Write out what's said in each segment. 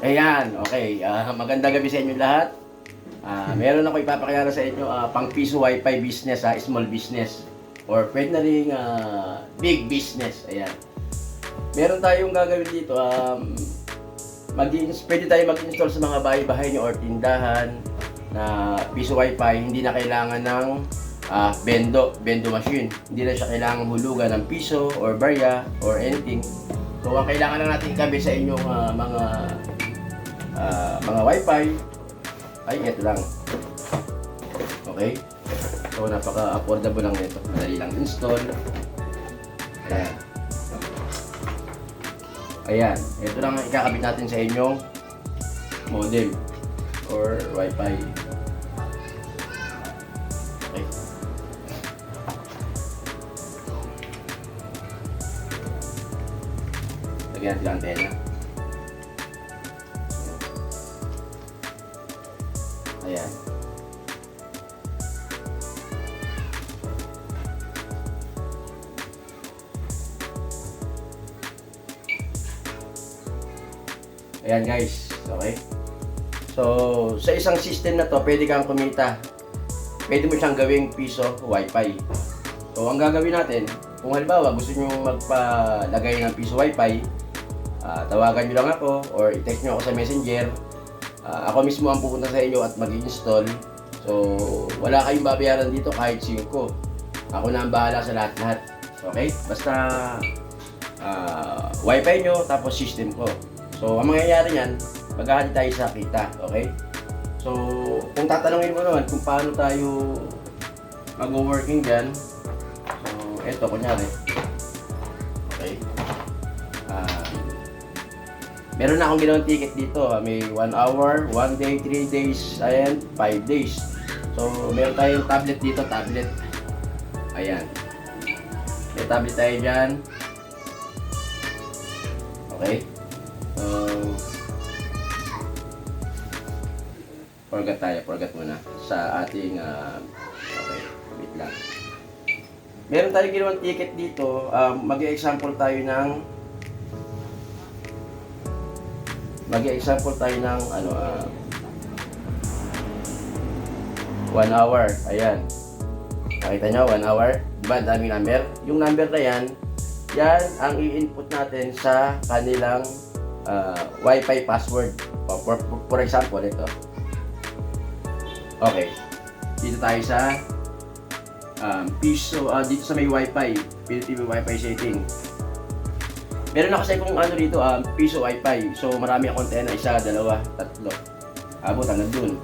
Ayan, okay. Magandang gabi sa inyo lahat. Meron ako ipapakilala sa inyo pang piso wifi business, small business. Or pwede na rin big business. Ayan. Meron tayong gagawin dito. Pwede tayo mag-install sa mga bahay-bahay nyo or tindahan na piso wifi. Hindi na kailangan ng bendo machine. Hindi na siya kailangan hulugan ng piso or barya or anything. So, ang kailangan lang natin ikabi sa inyong mga wifi ay ito lang. Okay? So, napaka-affordable lang nito. Madali lang install. Ayan. Ayan. Ito lang ang ikakabit natin sa inyong modem or wifi. Okay. Lagyan natin ang antena. Ayan. Ayan guys, okay? So, sa isang system na to, pwede kang kumita. Pwede mo siyang gawing piso wifi. So, ang gagawin natin, kung halimbawa gusto nyo magpalagay ng piso wifi, tawagan nyo lang ako or i-text nyo ako sa messenger. Ako mismo ang pupunta sa inyo at mag-install. So, wala kayong babayaran dito kahit 5. Ako na ang bahala sa lahat-lahat. Okay? Basta wifi nyo tapos system ko. So, ang mangyayari niyan, maghahati tayo sa kita. Okay? So, kung tatanungin mo naman kung paano tayo mag-working dyan. So, eto, kunyari. Okay? Meron na akong ginawang ticket dito. May 1 hour, 1 day, 3 days, and 5 days. So, meron tayong tablet dito, tablet. Ayan. May tablet tayo dyan. Okay. So, forget muna sa ating, okay, wait lang. Meron tayong ginawang ticket dito. Mag-example tayo ng ano, 1 hour. Ayan. Nakita nyo, 1 hour. Diba, daming number. Yung number na yan ang i-input natin sa kanilang wifi password. For example, ito. Okay. Dito tayo sa piso, dito sa may wifi. PLDT wifi setting. Meron ako sa kung ano dito, piso wifi. So, marami akong antena, 1, 2, 3. Abot hanggang dun.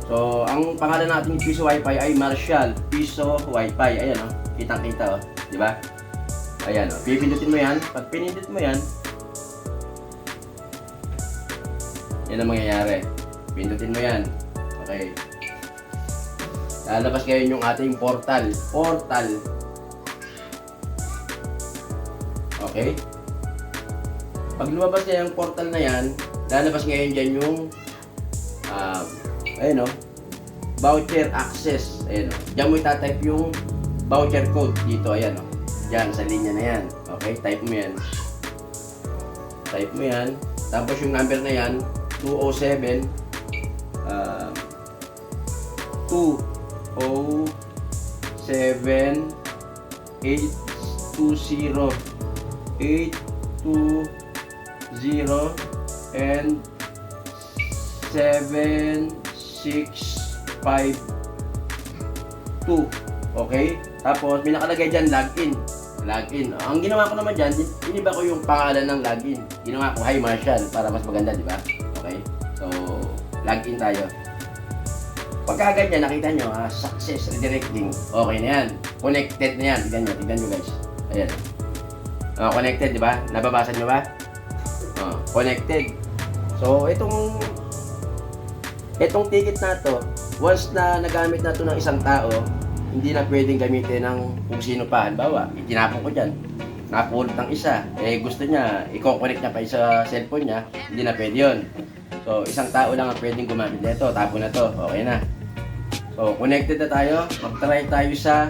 So, ang pangalan natin ng piso wifi ay Marshall Piso Wifi. Ayan, oh. Kitang-kita, oh. Diba? Ayan, oh. Pipindutin mo yan. Pag pinindot mo yan, yan ang mangyayari. Pindutin mo yan. Okay. Lalabas ngayon yung ating portal. Okay. Pag lumabas na yung portal na yan, lalabas ngayon dyan yung ayun o, voucher access. Ayun o, dyan mo itatype yung voucher code dito. Ayan o, dyan sa linya na yan. Okay, type mo yan. Tapos yung number na yan, 207 820 and 7652. Okay? Tapos may nakalagay dyan login. Ang ginawa ko naman dyan, iniba ko yung pangalan ng login. Ginawa ko Hi Marshall para mas maganda, di ba? Okay? So, login tayo. Pagka ganyan, nakita nyo, success redirecting. Okay na yan. Connected na yan. Tignan nyo guys. Ayan. Connected, di ba? Nababasa nyo ba? Connected. So, itong ticket na to, once na nagamit na to ng isang tao, hindi na pwedeng gamitin ng kung sino pa. Halimbawa, itinapon ko dyan. Napulot ng isa. Gusto niya, i-connect niya pa sa cellphone niya. Hindi na pwede yun. So, isang tao lang ang pwedeng gumamit nito. Tapon na to. Okay na. So, connected na tayo. Mag-try tayo sa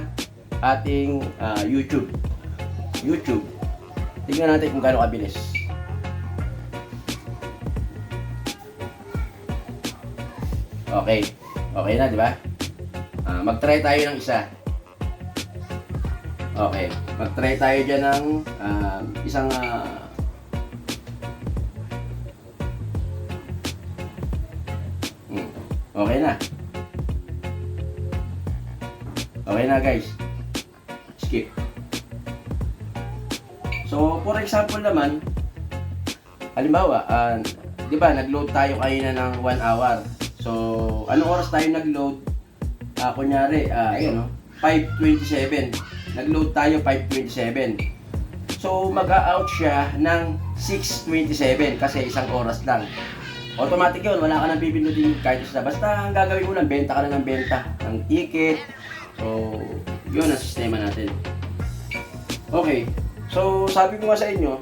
ating YouTube. Tingnan natin kung gaano kabilis. Okay. Okay na, di ba? Mag-try tayo ng isa. Okay. Mag-try tayo dyan ng isang okay na. Okay na guys. Skip. So, for example naman, halimbawa, di ba, nag-load tayo kanina ng 1 hour. So, anong oras tayo nag-load? Kunyari, ayun, 5:27. Nag-load tayo 5:27. So, mag-a-out siya ng 6:27 kasi isang oras lang. Automatic yun, wala ka nang pipindutin kahit isa. Basta ang gagawin mo lang, benta ka lang ng benta ng ticket. So, yun ang sistema natin. Okay. So, sabi ko nga sa inyo,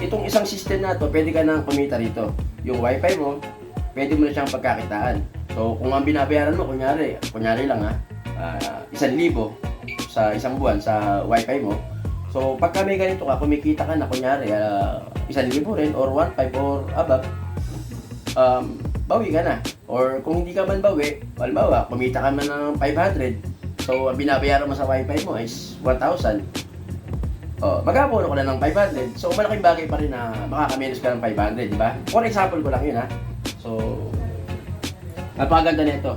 itong isang system na to, pwede ka nang kumita rito. Yung wifi mo, pwede mo na siyang pagkakitaan. So, kung ang binabayaran mo, kunyari lang 1,000 sa isang buwan sa wifi mo. So, pagka may ganito ka, kumikita ka na, kunyari, 1,000 rin, or 1,500 or above, bawi ka na. Or kung hindi ka man bawi, halimbawa, kumita ka man ng 500, so, ang binabayaran mo sa wifi mo is 1,000. Mag-abono ko na ng 500. So, malaking bagay pa rin na makakaminos ka ng 500, di ba? For example ko lang yun, ha? So, napakaganda nito.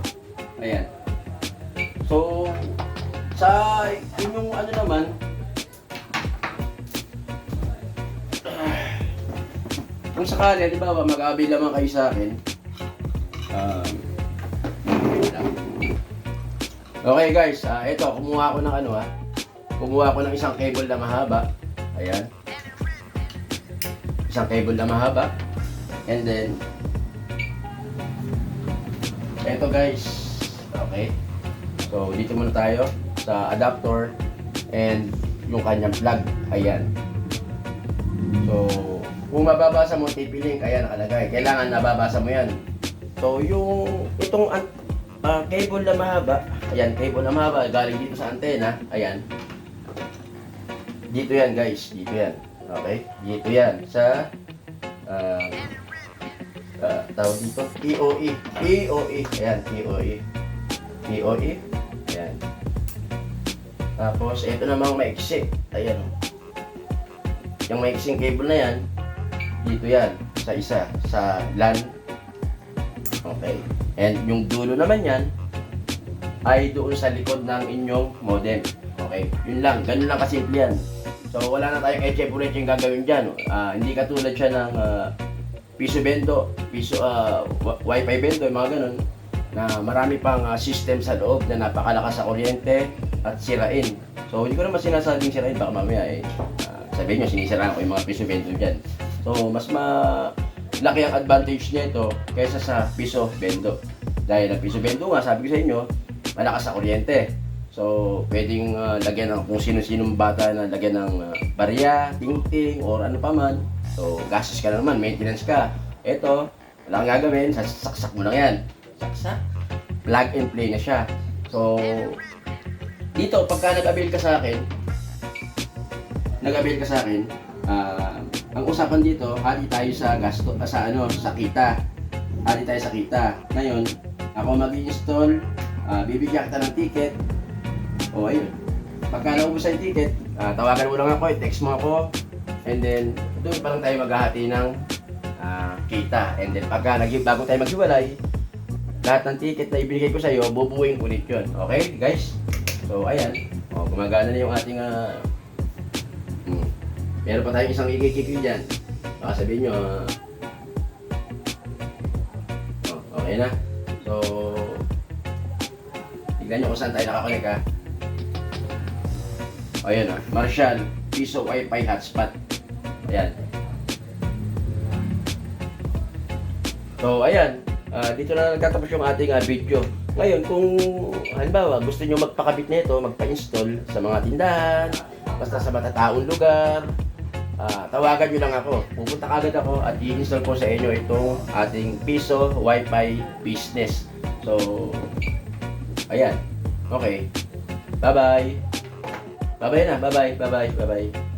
Ayan. So, sa inyong ano naman, kung sakali, di ba, mag-avail naman kayo sa akin. Okay guys, ito, kumuha ako ng kumuha ko ng isang cable na mahaba. Ayan. Isang cable na mahaba. And then, eto guys. Okay. So, dito muna tayo sa adapter and yung kanyang plug. Ayan. So, kung mababasa mo TP link, ayan nakalagay. Kailangan nababasa mo yan. So, itong cable na mahaba, ayan, cable na mahaba, galing dito sa antena. Ayan. Dito yan guys, dito yan. Okay? Dito yan sa tawag dito, POE. POE. Ayan, POE. POE. Ayan. Tapos, ito namang maiksi. Ayan. Yung maiksing cable na yan, dito yan, sa isa, sa LAN. Okay. And yung dulo naman yan, ay doon sa likod ng inyong modem. Okay? Yun lang, ganun lang kasimple yan. So, wala na tayong HF-Urech yung gagawin dyan. Hindi katulad siya ng piso bendo, wifi bendo, mga ganun, na marami pang system sa loob na napakalakas sa kuryente at sirain. So, hindi ko naman sinasabing sirain, baka mamaya sabihin nyo, sinisiraan ko yung mga piso bendo dyan. So, mas laki ang advantage nito kaysa sa piso bendo. Dahil ang piso bendo nga, sabi ko sa inyo, malakas sa kuryente. So, pwedeng lagyan ng kung sino-sinong bata na lagyan ng barya, tingting, or ano pa man. So, gastos ka na naman, maintenance ka. Ito, wala kang gagawin, saksak mo lang yan. Saksak, plug and play na siya. So, dito, pagka nag-avail ka sa akin, ang usapan dito, hati tayo sa gasto, sa kita. Hati tayo sa kita. Ngayon, ako mag-install, bibigyan kita ng ticket. O ayun, pagka naubos yung ticket, tawagan mo lang ako, i-text mo ako, and then doon pa lang tayo maghahati ng kita. And then pagka bago tayo maghiwalay, lahat ng ticket na ibigay ko sa iyo, bubuuin ulit yun. Okay guys? So ayan, gumagana na yung ating meron pa tayong isang ikikiki dyan. Baka sabihin nyo, okay na. So, tignan nyo kung saan tayo nakakonek ha. Ayan Marshall Piso Wi-Fi Hotspot. Ayan. So, ayan. Dito na nagtatapos yung ating video. Ngayon, kung halimbawa gusto nyo magpakabit nito, magpa-install sa mga tindahan, basta sa matataong lugar, tawagan nyo lang ako. Pupunta agad ako at i-install ko sa inyo itong ating Piso Wi-Fi Business. So, ayan. Okay. Bye-bye. Bye-bye na. Bye-bye. Bye-bye. Bye-bye.